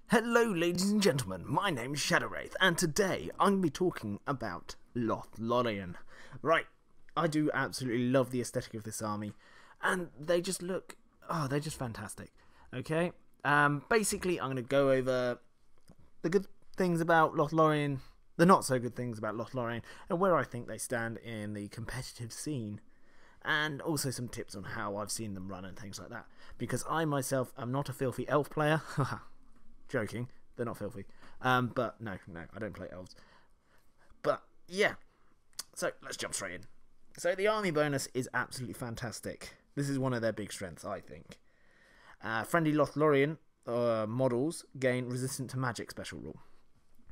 Hello ladies and gentlemen, my name is Wraith, and today I'm going to be talking about Lothlorien. Right, I do absolutely love the aesthetic of this army, and they just look, they're just fantastic. Okay, basically I'm going to go over the good things about Lothlorien, the not so good things about Lothlorien, and where I think they stand in the competitive scene. And also some tips on how I've seen them run and things like that. Because I myself am not a filthy elf player. Joking, they're not filthy. But no, I don't play elves. But yeah, so let's jump straight in. So the army bonus is absolutely fantastic. This is one of their big strengths, I think. Friendly Lothlorien models gain resistant to magic special rule.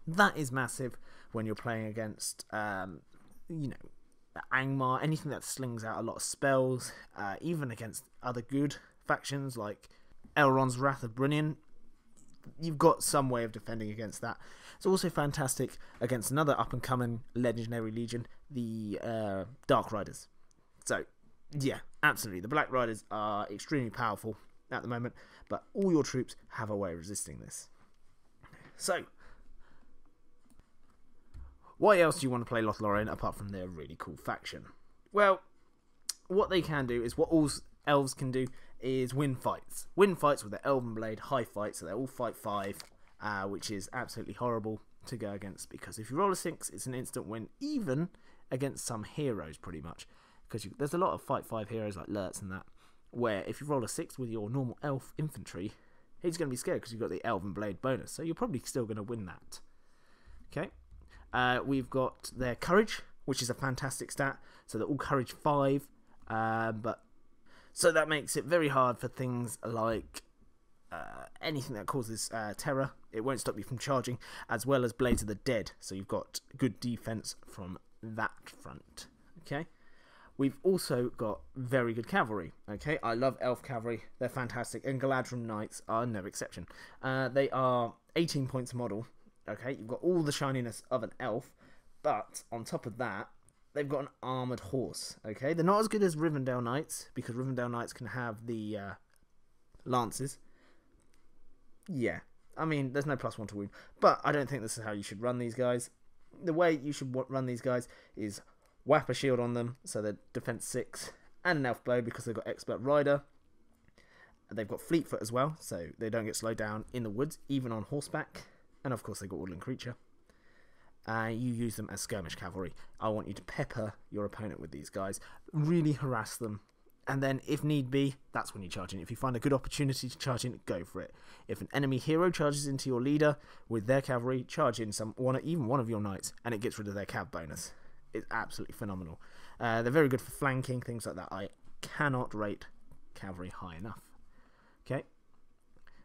That is massive when you're playing against, Angmar, anything that slings out a lot of spells, even against other good factions like Elrond's Wrath of Brynnian. You've got some way of defending against that. It's also fantastic against another up-and-coming legendary legion, the Dark Riders. So, yeah, absolutely. The Black Riders are extremely powerful at the moment, but all your troops have a way of resisting this. So, why else do you want to play Lothlorien apart from their really cool faction? Well, what they can do is what all elves can do is win fights. Win fights with their Elven Blade, high fights, so they all fight 5, which is absolutely horrible to go against, because if you roll a 6, it's an instant win, even against some heroes, pretty much. Because there's a lot of fight 5 heroes like Lurtz and that, where if you roll a 6 with your normal elf infantry, he's going to be scared because you've got the Elven Blade bonus, so you're probably still going to win that. Okay. We've got their courage, which is a fantastic stat, so they're all courage 5, so that makes it very hard for things like anything that causes terror. It won't stop you from charging, as well as Blades of the Dead, so you've got good defense from that front. Okay, we've also got very good cavalry. Okay, I love elf cavalry, they're fantastic, and Glassroom Knights are no exception. They are 18 points a model. Okay, you've got all the shininess of an elf, but on top of that, they've got an armoured horse. Okay, they're not as good as Rivendell Knights, because Rivendell Knights can have the lances. Yeah, I mean, there's no +1 to wound, but I don't think this is how you should run these guys. The way you should run these guys is whap a shield on them, so they're defense 6, and an elf bow because they've got expert rider. They've got fleet foot as well, so they don't get slowed down in the woods, even on horseback. And of course, they've got woodland creature. You use them as skirmish cavalry. I want you to pepper your opponent with these guys, really harass them, and then if need be, that's when you charge in. If you find a good opportunity to charge in, go for it. If an enemy hero charges into your leader with their cavalry, charge in even one of your knights, and it gets rid of their cav bonus. It's absolutely phenomenal. They're very good for flanking, things like that. I cannot rate cavalry high enough. Okay,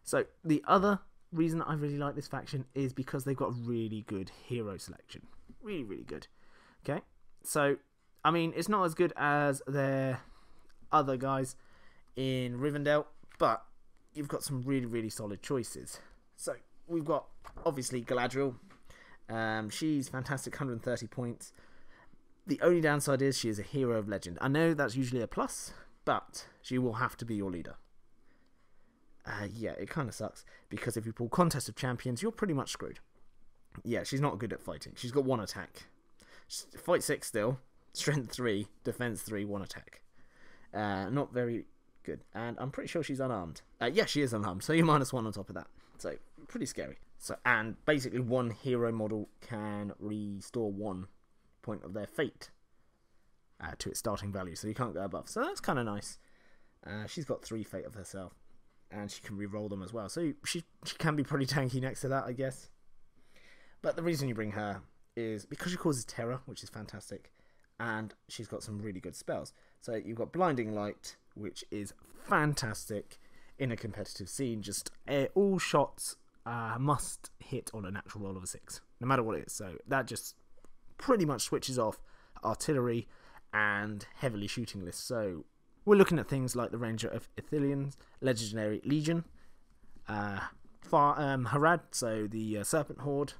so the other reason I really like this faction is because they've got a really good hero selection. Really good. Okay, so I mean, it's not as good as their other guys in Rivendell, but you've got some really solid choices. So we've got obviously Galadriel. She's fantastic, 130 points. The only downside is she is a hero of legend. I know that's usually a plus, but she will have to be your leader. Yeah, it kind of sucks, because if you pull Contest of Champions, you're pretty much screwed. Yeah, she's not good at fighting. She's got 1 attack. Fight 6 still, Strength 3, Defense 3, 1 attack. Not very good. And I'm pretty sure she's unarmed. Yeah, she is unarmed, so you're -1 on top of that. So, pretty scary. So, and basically one hero model can restore 1 point of their fate to its starting value, so you can't go above. So that's kind of nice. She's got 3 fate of herself, and she can re-roll them as well. So she can be pretty tanky next to that, I guess. But the reason you bring her is because she causes terror, which is fantastic, and she's got some really good spells. So you've got Blinding Light, which is fantastic in a competitive scene. Just all shots must hit on a natural roll of a 6, no matter what it is. So that just pretty much switches off artillery and heavily shooting lists. So we're looking at things like the Ranger of Ithilion's Legendary Legion, Harad, so the Serpent Horde,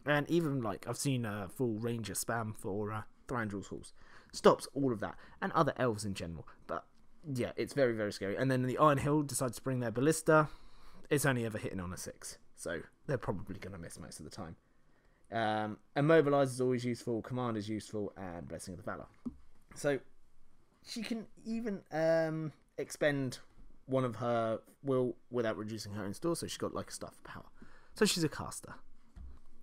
and even like I've seen a full Ranger spam for Thranduil's Halls. Stops all of that, and other elves in general. But yeah, it's very scary. And then the Iron Hill decides to bring their Ballista. It's only ever hitting on a 6. so they're probably going to miss most of the time. Immobilize is always useful, Command is useful, and Blessing of the Valor. So she can even expend one of her will without reducing her own store, so she's got like a staff of power. So she's a caster.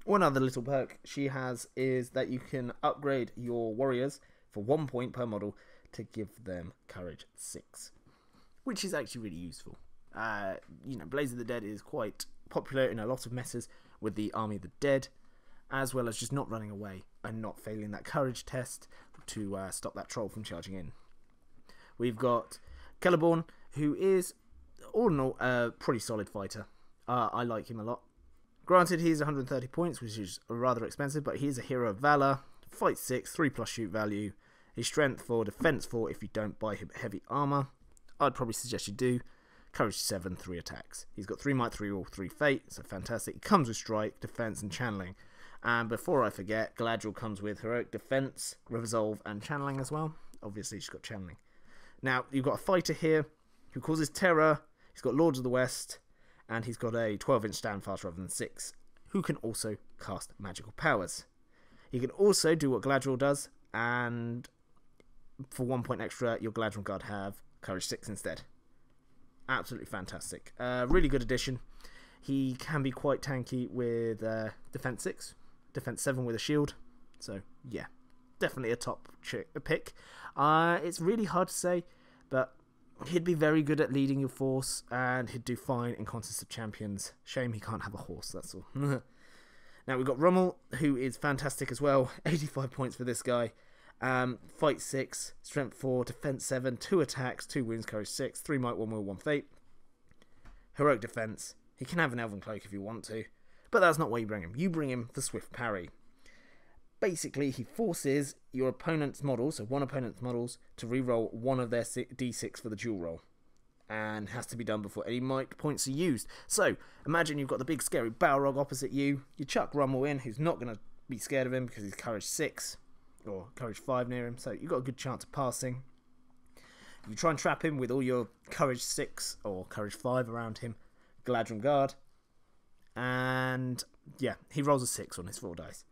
One other little perk she has is that you can upgrade your warriors for 1 point per model to give them Courage 6, which is actually really useful. Blaze of the Dead is quite popular in a lot of messes with the Army of the Dead, as well as just not running away and not failing that courage test to stop that troll from charging in. We've got Celeborn, who is all in all a pretty solid fighter. I like him a lot. Granted, he's 130 points, which is rather expensive, but he's a hero of valor, fight 6, 3+ shoot value. His strength 4, defense 4 if you don't buy him heavy armor. I'd probably suggest you do. Courage 7, 3 attacks. He's got 3 might, 3 all, 3 fate, so fantastic. He comes with strike, defense, and channeling. And before I forget, Galadriel comes with heroic defense, resolve, and channeling as well. Obviously, she's got channeling. Now, you've got a fighter here who causes terror. He's got Lords of the West, and he's got a 12-inch standfast rather than 6, who can also cast magical powers. He can also do what Galadriel does, and for 1 point extra, your Galadriel Guard have Courage 6 instead. Absolutely fantastic. Really good addition. He can be quite tanky with defense 6, defense 7 with a shield. So, yeah, definitely a top pick. It's really hard to say, but he'd be very good at leading your force, and he'd do fine in Contest of Champions. Shame he can't have a horse, that's all. Now, we've got Rommel, who is fantastic as well. 85 points for this guy. Fight 6, strength 4, defense 7, 2 attacks, 2 wounds, courage 6, 3 might, 1 will, 1 fate. Heroic defense. He can have an elven cloak if you want to, but that's not why you bring him. You bring him for swift parry. Basically, he forces your opponent's models, so one opponent's models, to reroll one of their d6 for the dual roll, and has to be done before any might points are used. So, imagine you've got the big scary Balrog opposite you. You chuck Rommel in, who's not going to be scared of him because he's courage 6 or courage 5 near him, so you've got a good chance of passing. You try and trap him with all your courage 6 or courage 5 around him, Galadriel Guard, and yeah, he rolls a 6 on his 4 dice.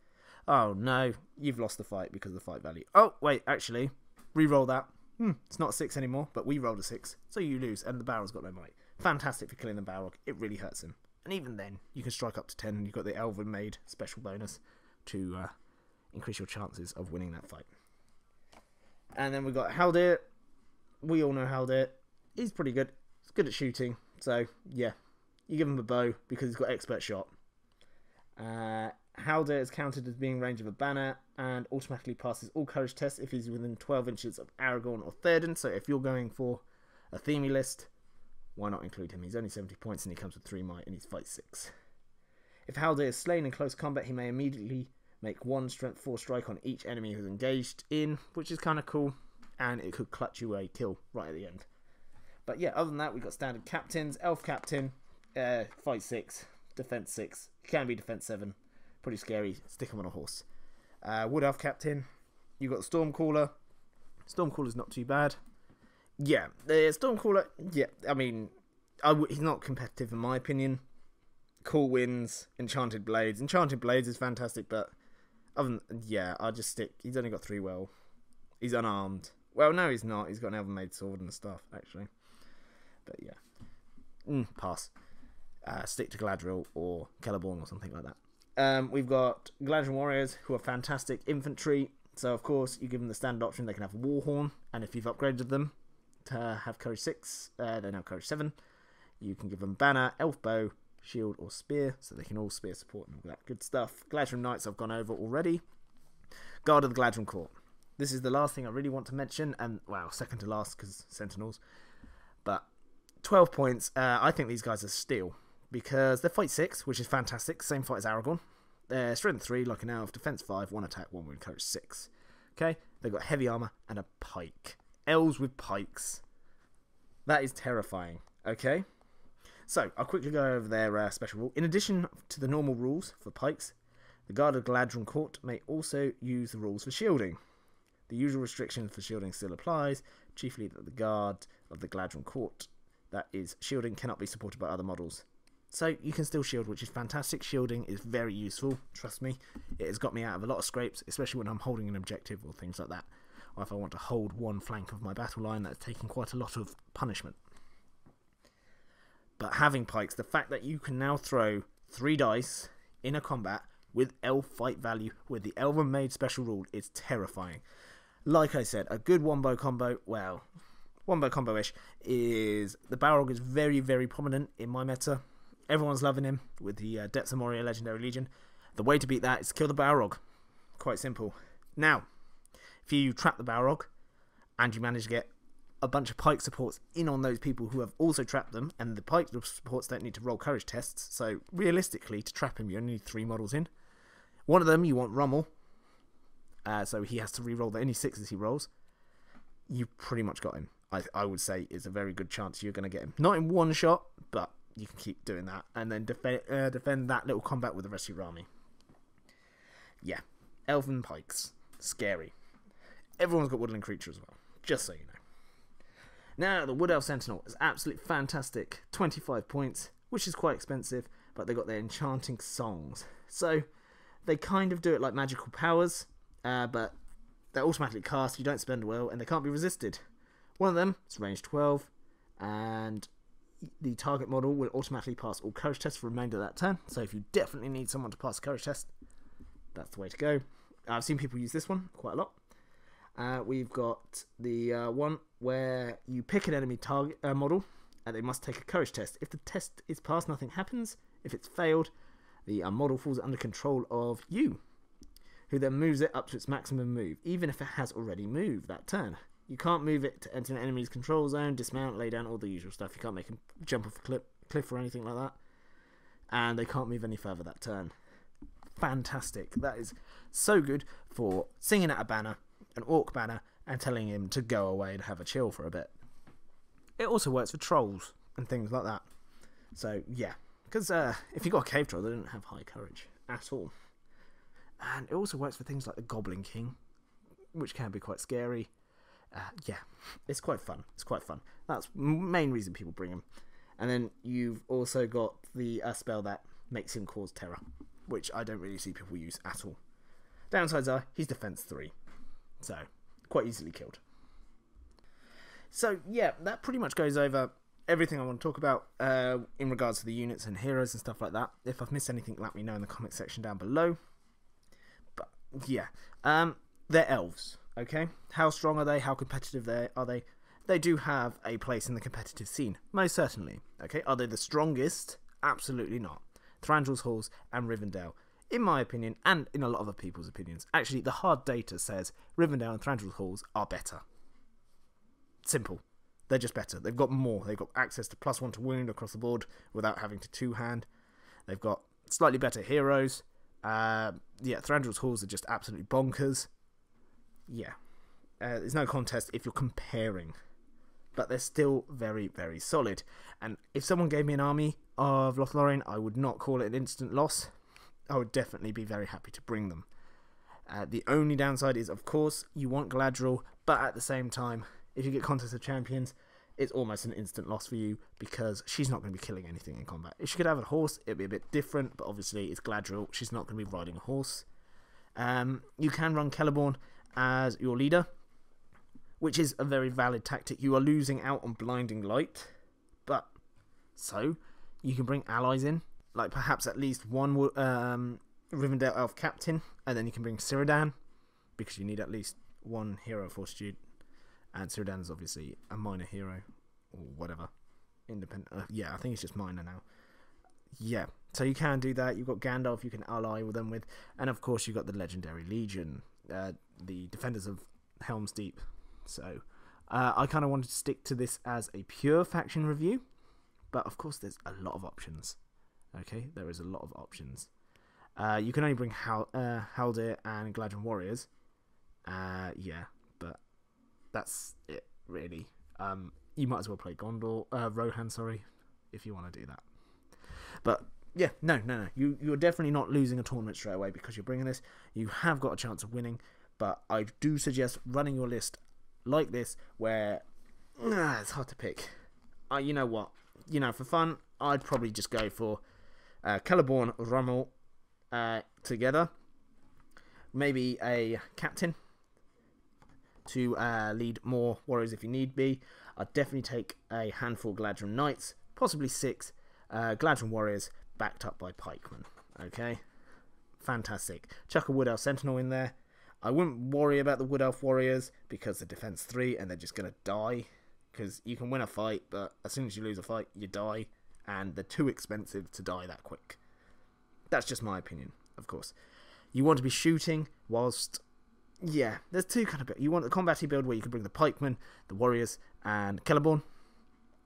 Oh no, you've lost the fight because of the fight value. Oh wait, actually, re-roll that. It's not a 6 anymore, but we rolled a 6, so you lose, and the Balrog's got no might. Fantastic for killing the Balrog. It really hurts him, and even then, you can strike up to 10, and you've got the Elven Maid special bonus to increase your chances of winning that fight. And then we've got Haldir. We all know Haldir. He's pretty good. He's good at shooting, so yeah. You give him a bow because he's got expert shot. Haldir is counted as being range of a banner and automatically passes all courage tests if he's within 12 inches of Aragorn or Theoden. So if you're going for a themey list, why not include him? He's only 70 points and he comes with 3 might and he's fight 6. If Haldir is slain in close combat, he may immediately make 1 strength 4 strike on each enemy who's engaged in, which is kind of cool, and it could clutch you a kill right at the end. But yeah, other than that, we've got standard captains. Elf captain, fight 6, defense 6, can be defense 7, pretty scary, stick him on a horse. Wood elf captain, you got the Stormcaller. Stormcaller's not too bad. Yeah, the Stormcaller, yeah, I mean, he's not competitive in my opinion. Cool wins, Enchanted Blades. Enchanted Blades is fantastic, but other than, yeah, I'll just stick. He's only got 3 will. He's unarmed. Well, no, he's not. He's got an Elven Maid sword and stuff, actually. But yeah, pass. Stick to Galadriel or Celeborn or something like that. We've got Galatian Warriors, who are fantastic infantry. So, of course, you give them the standard option. They can have Warhorn, and if you've upgraded them to have Courage 6, they now Courage 7. You can give them Banner, Elf Bow, Shield, or Spear, so they can all Spear support and all that good stuff. Glassroom Knights I've gone over already. Guard of the Glassroom Court. This is the last thing I really want to mention, and, well, second to last, because Sentinels. But 12 points. I think these guys are steal, because they're fight 6, which is fantastic. Same fight as Aragorn. They're strength 3, like an elf. Defense 5, 1 attack, 1 wound, courage 6. Okay? They've got heavy armor and a pike. Elves with pikes. That is terrifying. Okay? So, I'll quickly go over their special rule. In addition to the normal rules for pikes, the Guard of Galadriel Court may also use the rules for shielding. The usual restriction for shielding still applies, chiefly that the Guard of the Galadriel Court, that is, shielding cannot be supported by other models. So you can still shield, which is fantastic. Shielding is very useful, trust me. It has got me out of a lot of scrapes, especially when I'm holding an objective or things like that. Or if I want to hold one flank of my battle line, that's taking quite a lot of punishment. But having pikes, the fact that you can now throw 3 dice in a combat with elf fight value, with the Elven Made special rule, is terrifying. Like I said, a good wombo combo, well, wombo combo-ish, is the Balrog is very, very prominent in my meta. Everyone's loving him with the Depths of Moria Legendary Legion. The way to beat that is to kill the Balrog. Quite simple. Now, if you trap the Balrog and you manage to get a bunch of pike supports in on those people who have also trapped them, and the pike supports don't need to roll courage tests, so realistically, to trap him, you only need 3 models in. One of them, you want Rommel, so he has to re-roll any 6s he rolls. You pretty much got him. I would say is a very good chance you're going to get him. Not in one shot, but you can keep doing that, and then defend that little combat with the rest of your army. Yeah, Elven Pikes. Scary. Everyone's got woodland creature as well, just so you know. Now, the Wood Elf Sentinel is absolutely fantastic. 25 points, which is quite expensive, but they got their enchanting songs. So, they kind of do it like magical powers, but they're automatically cast, you don't spend well, and they can't be resisted. One of them is range 12, and the target model will automatically pass all courage tests for the remainder of that turn. So if you definitely need someone to pass a courage test, that's the way to go. I've seen people use this one quite a lot. We've got the one where you pick an enemy target model, and they must take a courage test. If the test is passed, nothing happens. If it's failed, the model falls under control of you, who then moves it up to its maximum move, even if it has already moved that turn. You can't move it to enter an enemy's control zone, dismount, lay down, all the usual stuff. You can't make them jump off a cliff or anything like that. And they can't move any further that turn. Fantastic. That is so good for singing at a banner, an orc banner, and telling him to go away and have a chill for a bit. It also works for trolls and things like that. So, yeah. Because if you've got a cave troll, they don't have high courage at all. And it also works for things like the Goblin King, which can be quite scary. Yeah, it's quite fun. It's quite fun. That's the main reason people bring him. And then you've also got the spell that makes him cause terror, which I don't really see people use at all. Downsides are he's defense 3, so quite easily killed. So yeah, that pretty much goes over everything I want to talk about in regards to the units and heroes and stuff like that. If I've missed anything, let me know in the comment section down below. But yeah, they're elves. Okay, how strong are they? How competitive are they? They do have a place in the competitive scene, most certainly. Okay, are they the strongest? Absolutely not. Thranduil's Halls and Rivendell, in my opinion, and in a lot of other people's opinions. Actually, the hard data says Rivendell and Thranduil's Halls are better. Simple. They're just better. They've got more. They've got access to +1 to wound across the board without having to two-hand. They've got slightly better heroes. Yeah, Thranduil's Halls are just absolutely bonkers. Yeah, there's no contest if you're comparing, but they're still very, very solid. And if someone gave me an army of Lothlorien, I would not call it an instant loss. I would definitely be very happy to bring them. The only downside is, of course, you want Galadriel, but at the same time, if you get Contest of Champions, it's almost an instant loss for you, because she's not going to be killing anything in combat. If she could have a horse, it'd be a bit different, but obviously it's Galadriel, she's not going to be riding a horse. You can run Celeborn as your leader, which is a very valid tactic. You are losing out on blinding light, but so you can bring allies in, like perhaps at least one Rivendell elf captain, and then you can bring Círdan, because you need at least one hero fortitude, and Círdan is obviously a minor hero or whatever, independent. Yeah, I think it's just minor now. Yeah, so you can do that. You've got Gandalf you can ally with them with, and of course you've got the Legendary Legion, the Defenders of Helm's Deep. So I kind of wanted to stick to this as a pure faction review, but of course there's a lot of options. Okay, there is a lot of options. You can only bring Haldir and Galatian Warriors. Yeah, but that's it really. You might as well play Rohan, sorry, if you want to do that. But yeah, no. You're definitely not losing a tournament straight away because you're bringing this. You have got a chance of winning, but I do suggest running your list like this, where it's hard to pick. You know what? you know, for fun, I'd probably just go for Celeborn, Rommel together. Maybe a captain to lead more warriors if you need be. I'd definitely take a handful of Glassroom Knights, possibly 6 Galatian Warriors backed up by pikemen. Okay, fantastic. Chuck a Wood Elf Sentinel in there. I wouldn't worry about the Wood Elf Warriors because they're defense 3 and they're just going to die. Because you can win a fight, but as soon as you lose a fight, you die. And they're too expensive to die that quick. That's just my opinion, of course. You want to be shooting whilst... Yeah, there's two kind of... You want the combat build where you can bring the pikemen, the warriors, and Celeborn.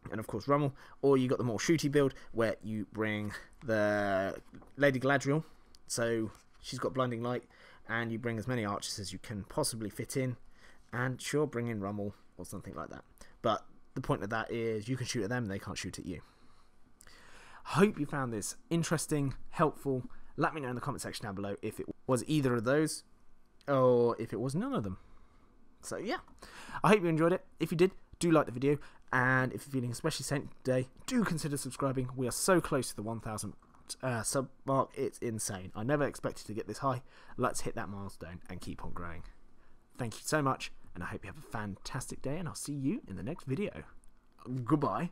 And of course Rommel. Or you got the more shooty build where you bring the Lady Galadriel. So she's got blinding light. And you bring as many archers as you can possibly fit in. And sure, bring in Rommel or something like that. But the point of that is you can shoot at them, they can't shoot at you. Hope you found this interesting, helpful. Let me know in the comment section down below if it was either of those or if it was none of them. So yeah, I hope you enjoyed it. If you did, do like the video. And if you're feeling especially sane today, do consider subscribing. We are so close to the 1,000 sub mark. It's insane. I never expected to get this high. Let's hit that milestone and keep on growing. Thank you so much. And I hope you have a fantastic day, and I'll see you in the next video. Goodbye.